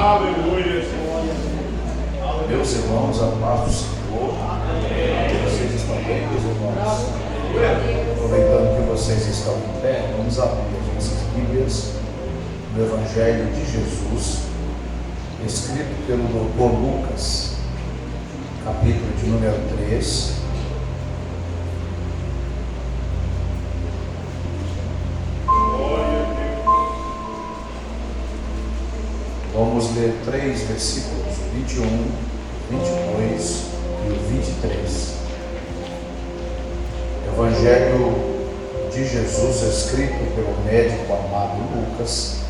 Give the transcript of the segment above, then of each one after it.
Aleluia. Meus irmãos, a paz do Senhor. Vocês estão bem, meus irmãos? Aproveitando que vocês estão em pé, vamos abrir as nossas Bíblias no Evangelho de Jesus, escrito pelo Dr. Lucas, capítulo de número 3. Vamos ler 3 versículos, 21, 22 e o 23. Evangelho de Jesus, escrito pelo médico amado Lucas,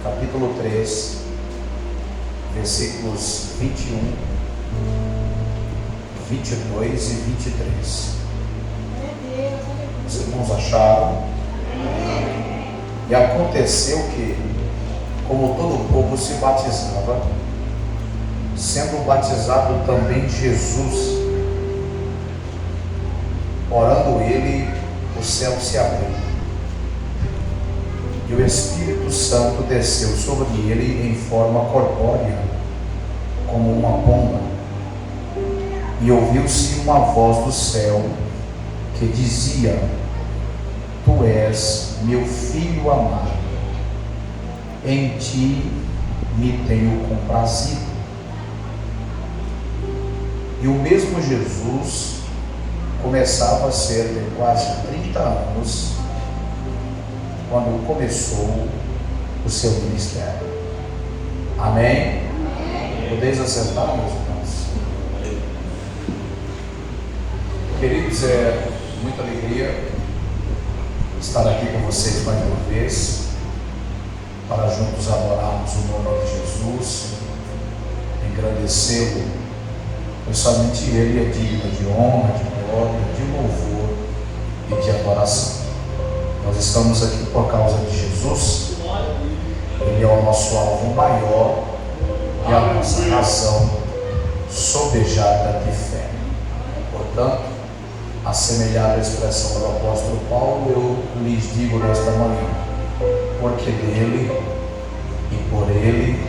capítulo 3, versículos 21, 22 e 23. Os irmãos acharam? E aconteceu que, como todo o povo se batizava, sendo batizado também Jesus, orando ele, o céu se abriu, e o Espírito Santo desceu sobre ele em forma corpórea, como uma pomba, e ouviu-se uma voz do céu que dizia: Tu és meu filho amado, em ti me tenho comprazido. E o mesmo Jesus começava a ser de quase 30 anos quando começou o seu ministério. Amém? Podeis acertar, meus irmãos? Queridos, é muita alegria estar aqui com vocês mais uma vez, para juntos adorarmos o nome de Jesus, engrandecê-lo, pois somente Ele é digno de honra, de glória, de louvor e de adoração. Nós estamos aqui por causa de Jesus. Ele é o nosso alvo maior e a nossa razão sobejada de fé. Portanto, assemelhada à expressão do apóstolo Paulo, eu lhes digo nesta manhã: porque dele, e por ele,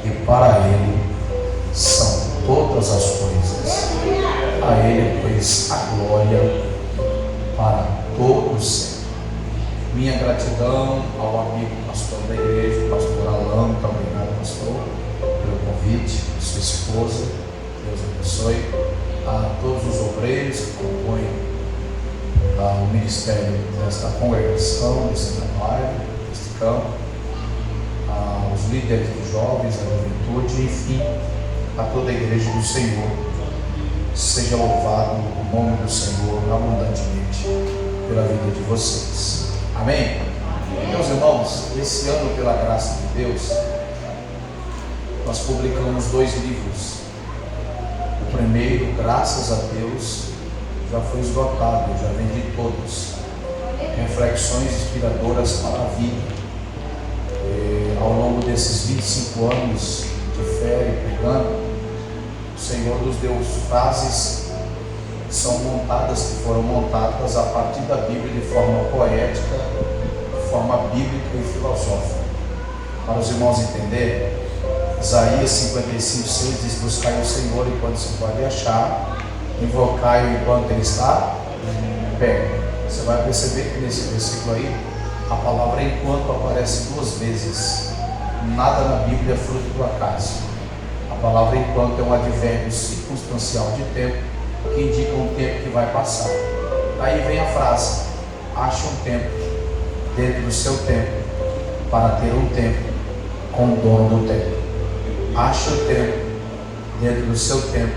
e para ele são todas as coisas. A ele, pois, a glória para todos sempre. Minha gratidão ao amigo pastor da igreja, pastor Alain. Muito obrigado, pastor, pelo convite, sua esposa, Deus abençoe. A todos os obreiros que compõem o ministério desta congregação, desse trabalho, deste campo, aos líderes dos jovens, da juventude, enfim, a toda a igreja do Senhor. Seja louvado o nome do Senhor abundantemente pela vida de vocês. Amém? Meus irmãos, esse ano, pela graça de Deus, nós publicamos 2 livros. O primeiro, graças a Deus, já foi esgotado, eu já vendi todos. Reflexões inspiradoras para a vida. Ao longo desses 25 anos de fé e pregando, o Senhor nos deu frases que são montadas, que foram montadas a partir da Bíblia de forma poética, de forma bíblica e filosófica. Para os irmãos entenderem, Isaías 55:6 diz: buscai o Senhor enquanto se pode achar, invocai-o enquanto ele está perto. Você vai perceber que nesse versículo aí, a palavra enquanto aparece 2 vezes. Nada na Bíblia é fruto do acaso. A palavra enquanto é um advérbio circunstancial de tempo, que indica um tempo que vai passar. Aí vem a frase: ache um tempo dentro do seu tempo, para ter um tempo com o dono do tempo. Ache o tempo dentro do seu tempo,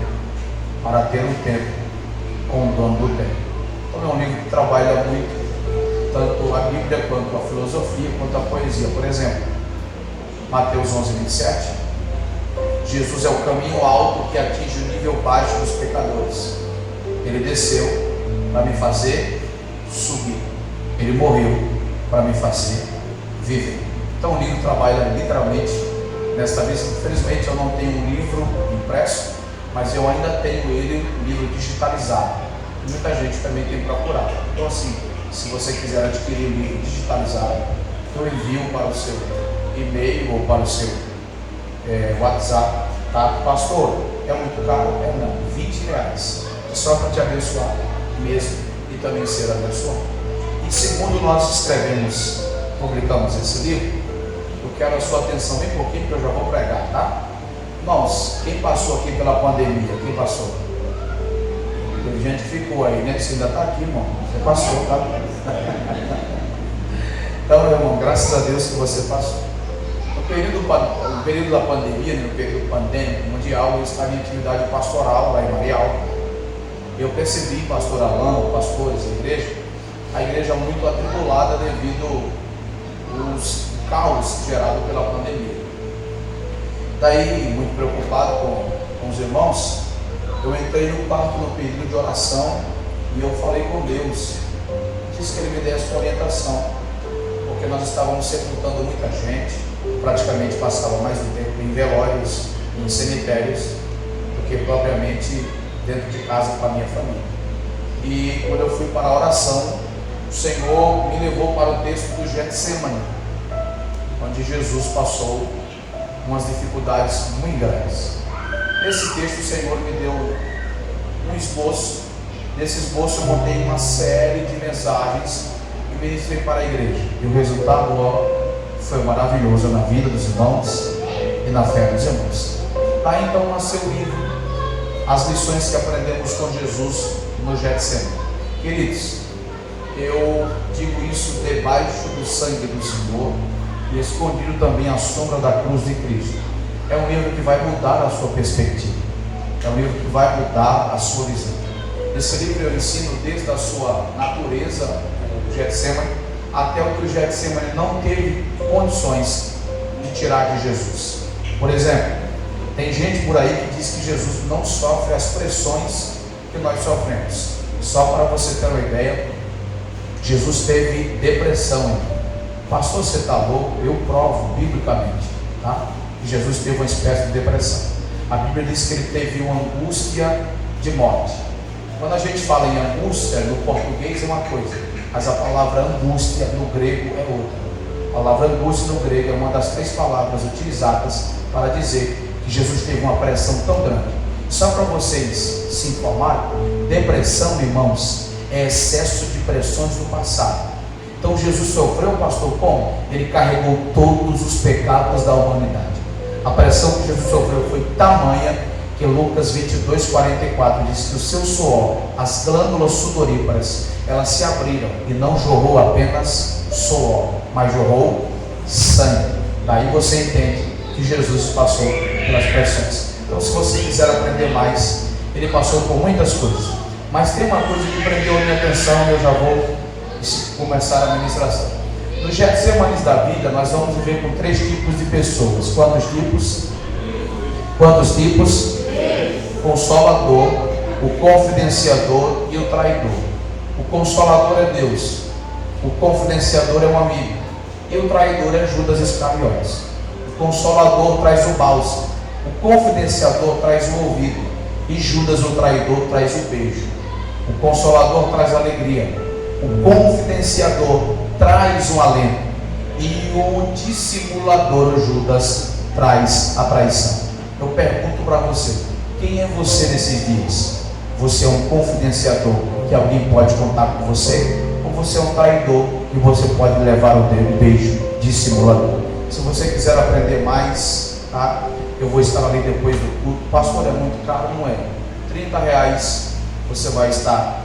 para ter um tempo com o dono do tempo. Então é um livro que trabalha muito tanto a Bíblia quanto a filosofia, quanto a poesia. Por exemplo, Mateus 11:27, Jesus é o caminho alto que atinge o nível baixo dos pecadores. Ele desceu para me fazer subir. Ele morreu para me fazer viver. Então o livro trabalha literalmente. Desta vez, infelizmente, eu não tenho um livro impresso, mas eu ainda tenho ele, um livro digitalizado. Muita gente também tem procurado. Então, assim, se você quiser adquirir o livro digitalizado, eu envio para o seu e-mail ou para o seu WhatsApp, tá? Pastor, é muito caro? É não, R$20, só para te abençoar mesmo e também ser abençoado. E segundo nós publicamos esse livro, eu quero a sua atenção bem pouquinho, que eu já vou pregar, tá? Irmãos, quem passou aqui pela pandemia? Quem passou? Teve gente que ficou aí, né? Você ainda está aqui, irmão. Você passou, tá? Então, meu irmão, graças a Deus que você passou. No período da pandemia, no período pandêmico mundial, eu estava em atividade pastoral lá em Marial. Eu percebi, pastor Alain, pastores a igreja muito atribulada devido aos caos gerado pela pandemia. Daí, muito preocupado com os irmãos, eu entrei no quarto no período de oração e eu falei com Deus, disse que Ele me desse uma orientação, porque nós estávamos sepultando muita gente, praticamente passava mais um tempo em velórios, em cemitérios, do que propriamente dentro de casa com a minha família. E quando eu fui para a oração, o Senhor me levou para o texto do Getsemane, onde Jesus passou umas dificuldades muito grandes. Nesse texto o Senhor me deu um esboço. Nesse esboço eu montei uma série de mensagens e ministrei para a igreja. E o resultado foi maravilhoso na vida dos irmãos e na fé dos irmãos. Aí então nasceu o livro, as lições que aprendemos com Jesus no Getsemane. Queridos, eu digo isso debaixo do sangue do Senhor e escondido também à sombra da cruz de Cristo. É um livro que vai mudar a sua perspectiva, é um livro que vai mudar a sua visão. Esse livro eu ensino desde a sua natureza, o Getsemane, até o que o Getsemane não teve condições de tirar de Jesus. Por exemplo, tem gente por aí que diz que Jesus não sofre as pressões que nós sofremos. Só para você ter uma ideia, Jesus teve depressão. Pastor, você está louco? Eu provo biblicamente, tá? Que Jesus teve uma espécie de depressão. A Bíblia diz que ele teve uma angústia de morte. Quando a gente fala em angústia, no português é uma coisa, mas a palavra angústia no grego é outra. A palavra angústia no grego é uma das 3 palavras utilizadas para dizer que Jesus teve uma pressão tão grande. Só para vocês se informarem, depressão, irmãos, é excesso de pressões do passado. Então Jesus sofreu, pastor, como? Ele carregou todos os pecados da humanidade. A pressão que Jesus sofreu foi tamanha que Lucas 22:44 diz que o seu suor, as glândulas sudoríparas, elas se abriram e não jorrou apenas suor, mas jorrou sangue. Daí você entende que Jesus passou pelas pressões. Então, se você quiser aprender mais, ele passou por muitas coisas. Mas tem uma coisa que prendeu a minha atenção e eu já vou começar a ministração. No Getsemanes da vida, nós vamos viver com 3 tipos de pessoas. Quantos tipos? Quantos tipos? Consolador, o confidenciador e o traidor. O consolador é Deus, o confidenciador é um amigo e o traidor é Judas Iscariotes. O consolador traz o bálsamo, o confidenciador traz o ouvido e Judas, o traidor, traz o beijo. O consolador traz alegria, o confidenciador traz um alento e o dissimulador, o Judas, traz a traição. Eu pergunto para você, quem é você nesses dias? Você é um confidenciador que alguém pode contar com você? Ou você é um traidor que você pode levar o beijo dissimulador? Se você quiser aprender mais, tá? Eu vou estar ali depois do culto. Pastor, é muito caro? Não é. R$30 você vai estar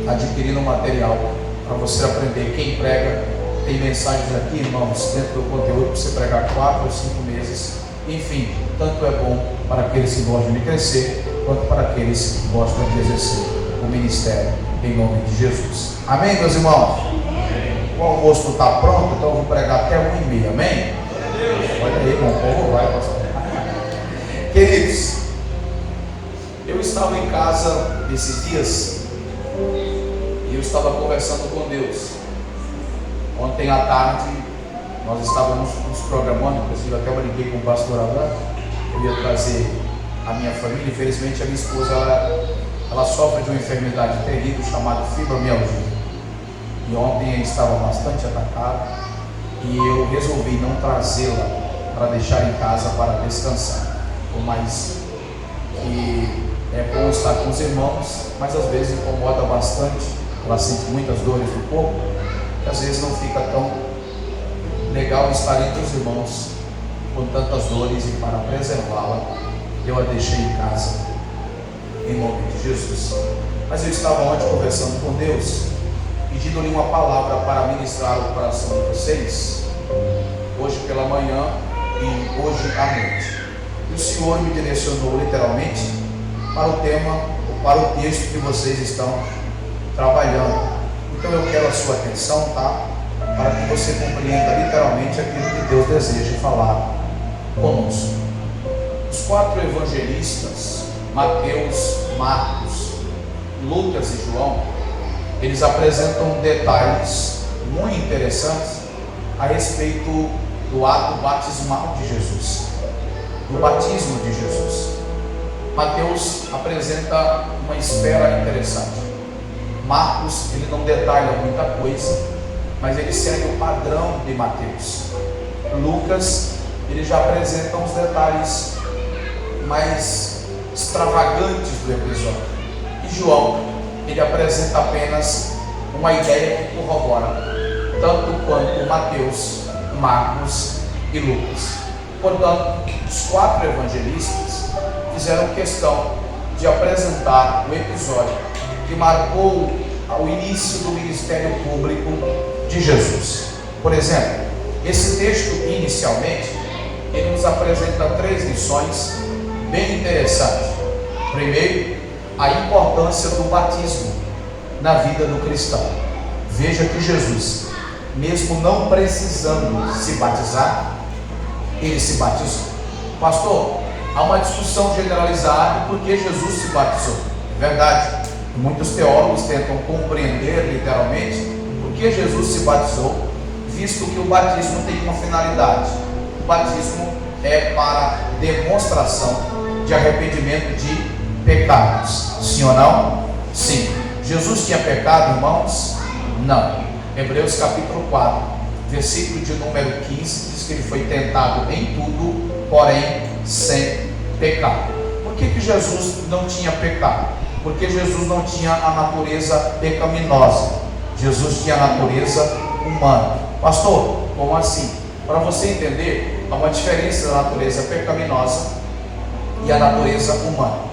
adquirindo material para você aprender. Quem prega, tem mensagens aqui, irmãos, dentro do conteúdo para você pregar 4 ou 5 meses. Enfim, tanto é bom para aqueles que gostam de crescer, quanto para aqueles que gostam de exercer o ministério em nome de Jesus. Amém, meus irmãos? O almoço está pronto, então eu vou pregar até 1h30, amém? Olha aí, irmão, o povo vai, pastor. Queridos, eu estava em casa esses dias e eu estava conversando com Deus. Ontem à tarde nós estávamos nos programando, inclusive até eu brinquei com o pastor Alain, eu ia trazer a minha família. Infelizmente a minha esposa ela sofre de uma enfermidade terrível chamada fibromialgia. E ontem estava bastante atacada e eu resolvi não trazê-la para deixar em casa para descansar. Por mais que é bom estar com os irmãos, mas às vezes incomoda bastante, ela sente muitas dores no corpo, e às vezes não fica tão legal estar entre os irmãos com tantas dores, e para preservá-la, eu a deixei em casa, em nome de Jesus. Mas eu estava ontem conversando com Deus, pedindo-lhe uma palavra para ministrar o coração de vocês, hoje pela manhã e hoje à noite. E o Senhor me direcionou literalmente para o tema, para o texto que vocês estão trabalhando. Então eu quero a sua atenção, tá? Para que você compreenda literalmente aquilo que Deus deseja falar conosco. Os 4 evangelistas, Mateus, Marcos, Lucas e João, eles apresentam detalhes muito interessantes a respeito do ato batismal de Jesus, do batismo de Jesus. Mateus apresenta uma esfera interessante. Marcos, ele não detalha muita coisa, mas ele segue o padrão de Mateus. Lucas, ele já apresenta uns detalhes mais extravagantes do episódio. E João, ele apresenta apenas uma ideia que corrobora, tanto quanto Mateus, Marcos e Lucas. Portanto, os 4 evangelistas fizeram questão de apresentar o episódio que marcou o início do ministério público de Jesus. Por exemplo, esse texto inicialmente, ele nos apresenta 3 lições bem interessantes. Primeiro, a importância do batismo na vida do cristão. Veja que Jesus, mesmo não precisando se batizar, ele se batizou. Pastor, há uma discussão generalizada por que Jesus se batizou. É verdade, muitos teólogos tentam compreender literalmente por que Jesus se batizou, visto que o batismo tem uma finalidade. O batismo é para demonstração de arrependimento de pecados. Sim ou não? Sim. Jesus tinha pecado, irmãos? Não. Hebreus capítulo 4, versículo de número 15, diz que ele foi tentado em tudo, porém sem pecado. Por que Jesus não tinha pecado? Porque Jesus não tinha a natureza pecaminosa. Jesus tinha a natureza humana. Pastor, como assim? Para você entender, há uma diferença da natureza pecaminosa e a natureza humana.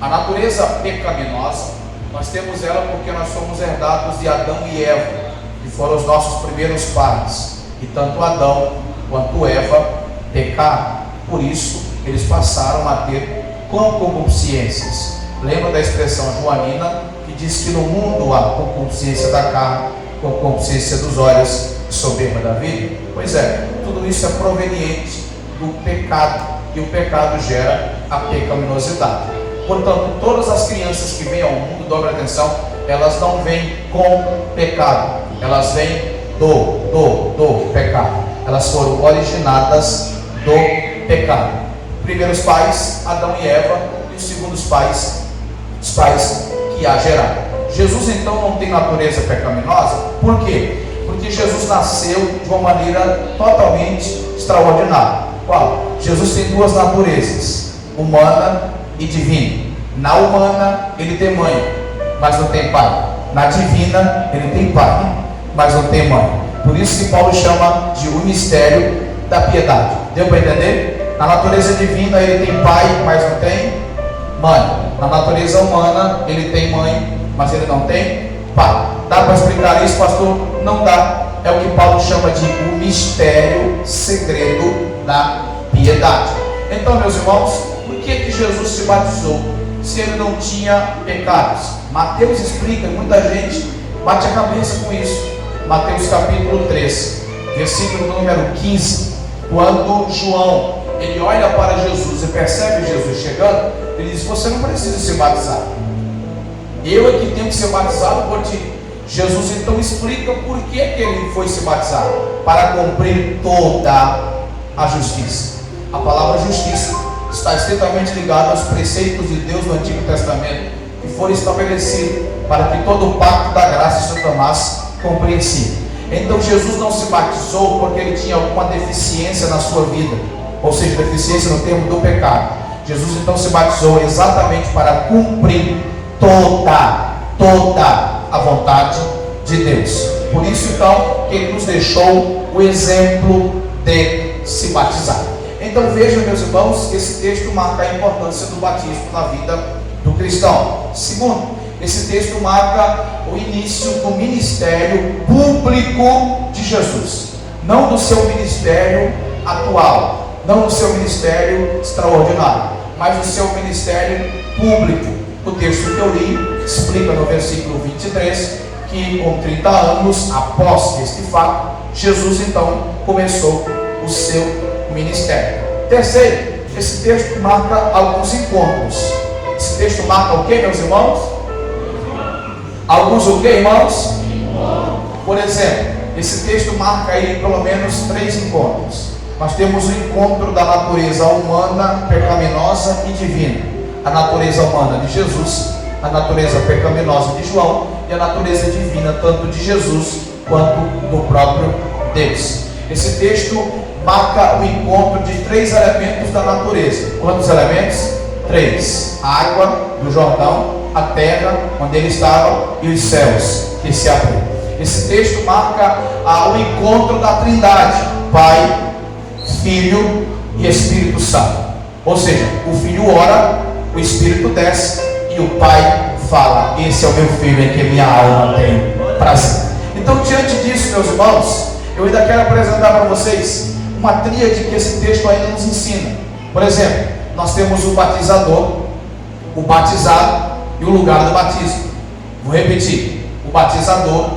A natureza pecaminosa, nós temos ela porque nós somos herdados de Adão e Eva, que foram os nossos primeiros pais. E tanto Adão quanto Eva pecaram. Por isso, eles passaram a ter concupiscências. Lembra da expressão joanina, que diz que no mundo há concupiscência da carne, concupiscência dos olhos e soberba da vida? Pois é, tudo isso é proveniente do pecado, e o pecado gera a pecaminosidade. Portanto, todas as crianças que vêm ao mundo, dobre atenção, elas não vêm com pecado, elas vêm do pecado. Elas foram originadas do pecado. Primeiros pais, Adão e Eva, e os segundos pais, os pais que a geraram. Jesus então não tem natureza pecaminosa. Por quê? Porque Jesus nasceu de uma maneira totalmente extraordinária. Qual? Jesus tem 2 naturezas, humana e divina. Na humana ele tem mãe, mas não tem pai. Na divina ele tem pai, mas não tem mãe. Por isso que Paulo chama de o mistério da piedade. Deu para entender? Na natureza divina ele tem pai, mas não tem mãe. Na natureza humana ele tem mãe, mas ele não tem pai. Dá para explicar isso, pastor? Não dá. É o que Paulo chama de o mistério segredo da piedade. Então, meus irmãos, por que Jesus se batizou se ele não tinha pecados? Mateus explica, muita gente bate a cabeça com isso. Mateus capítulo 3, versículo número 15, quando João, ele olha para Jesus e percebe Jesus chegando, ele diz: você não precisa se batizar, eu é que tenho que ser batizado por ti. Jesus então explica por que ele foi se batizar: para cumprir toda a justiça. A palavra justiça está estritamente ligada aos preceitos de Deus no Antigo Testamento, que foram estabelecidos para que todo o pacto da graça se tornasse compreensível. Então Jesus não se batizou porque ele tinha alguma deficiência na sua vida. ou seja, deficiência no termo do pecado. Jesus então se batizou exatamente para cumprir toda a vontade de Deus. Por isso então que ele nos deixou o exemplo de se batizar. Então vejam, meus irmãos, que esse texto marca a importância do batismo na vida do cristão. Segundo, esse texto marca o início do ministério público de Jesus, não do seu ministério atual, não do seu ministério extraordinário, mas do seu ministério público. O texto que eu li explica no versículo 23 que com 30 anos após este fato, Jesus então começou o seu ministério. Terceiro, esse texto marca alguns encontros. Esse texto marca o que, meus irmãos? Alguns o que, irmãos? Por exemplo, esse texto marca aí pelo menos 3 encontros. Nós temos o encontro da natureza humana, pecaminosa e divina. A natureza humana de Jesus, a natureza pecaminosa de João e a natureza divina tanto de Jesus quanto do próprio Deus. Esse texto marca o encontro de 3 elementos da natureza. Quantos elementos? 3. A água do Jordão, a terra onde ele estava e os céus que se abriram. Esse texto marca o encontro da Trindade, Pai, Filho e Espírito Santo. Ou seja, o Filho ora, o Espírito desce e o Pai fala: esse é o meu Filho em que minha alma tem prazer. Então, diante disso, meus irmãos, eu ainda quero apresentar para vocês uma tríade que esse texto ainda nos ensina. Por exemplo, nós temos o batizador, o batizado e o lugar do batismo. Vou repetir: o batizador,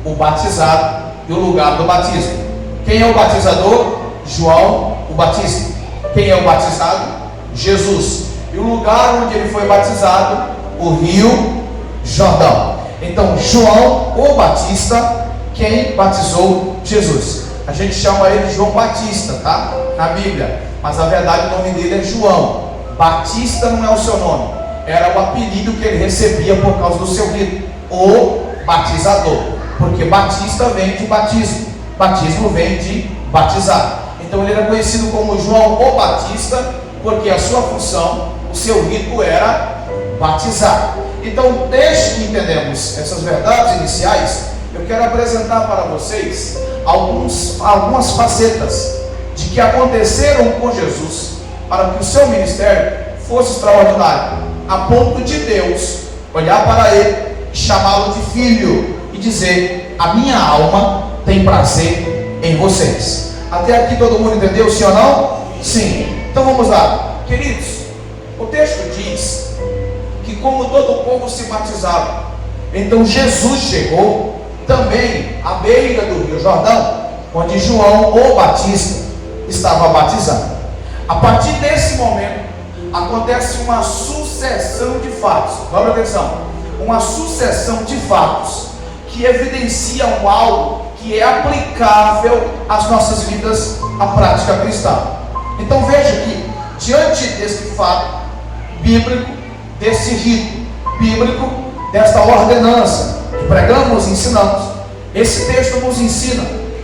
o batizado e o lugar do batismo. Quem é o batizador? João o Batista. Quem é o batizado? Jesus. E o lugar onde ele foi batizado? O Rio Jordão. Então, João o Batista, quem batizou Jesus. A gente chama ele de João Batista, tá? Na Bíblia. Mas na verdade o nome dele é João. Batista não é o seu nome, era o apelido que ele recebia por causa do seu rito, o batizador. Porque Batista vem de batismo, batismo vem de batizar. Então ele era conhecido como João o Batista, porque a sua função, o seu rito era batizar. Então, desde que entendemos essas verdades iniciais, eu quero apresentar para vocês algumas facetas de que aconteceram com Jesus para que o seu ministério fosse extraordinário, a ponto de Deus olhar para ele, chamá-lo de filho e dizer: a minha alma tem prazer em vocês. Até aqui todo mundo entendeu, sim ou não? Sim. Então vamos lá, queridos. O texto diz que como todo o povo se batizava, então Jesus chegou também à beira do Rio Jordão, onde João o Batista estava batizando. A partir desse momento acontece uma sucessão de fatos. Presta atenção, uma sucessão de fatos que evidenciam algo que é aplicável às nossas vidas, à prática cristã. Então veja que diante desse fato bíblico, desse rito bíblico, desta ordenança que pregamos e ensinamos, esse texto nos ensina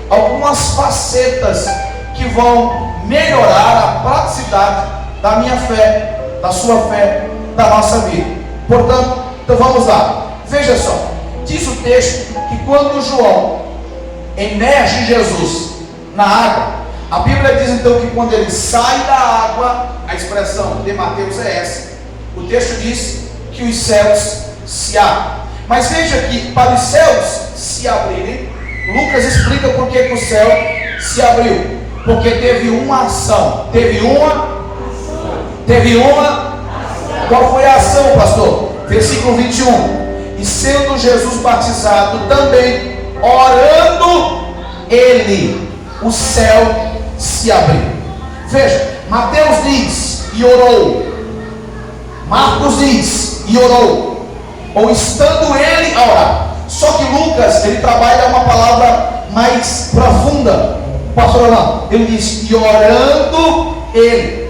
algumas facetas que vão melhorar a praticidade da minha fé, da sua fé, da nossa vida. Portanto, então vamos lá. Veja só, diz o texto que quando João emerge Jesus na água, a Bíblia diz então que quando ele sai da água, a expressão de Mateus é essa, o texto diz que os céus se abrem. Mas veja que para os céus se abrirem, Lucas explica por que o céu se abriu. Porque teve uma ação. Qual foi a ação, pastor? Versículo 21. E sendo Jesus batizado também, orando ele, o céu se abriu. Veja, Mateus diz e orou, Marcos diz e orou, ou estando ele a orar. Só que Lucas, ele trabalha uma palavra mais profunda. Pastor Orlando, ele diz: e orando ele.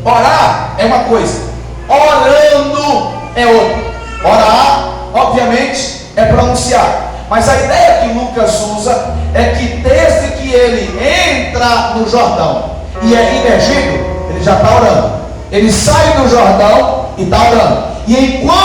Orar é uma coisa, orando é outra. Orar, obviamente, é pronunciar. Mas a ideia que Lucas usa é que desde que ele entra no Jordão e é imergido, ele já está orando. Ele sai do Jordão e está orando. E enquanto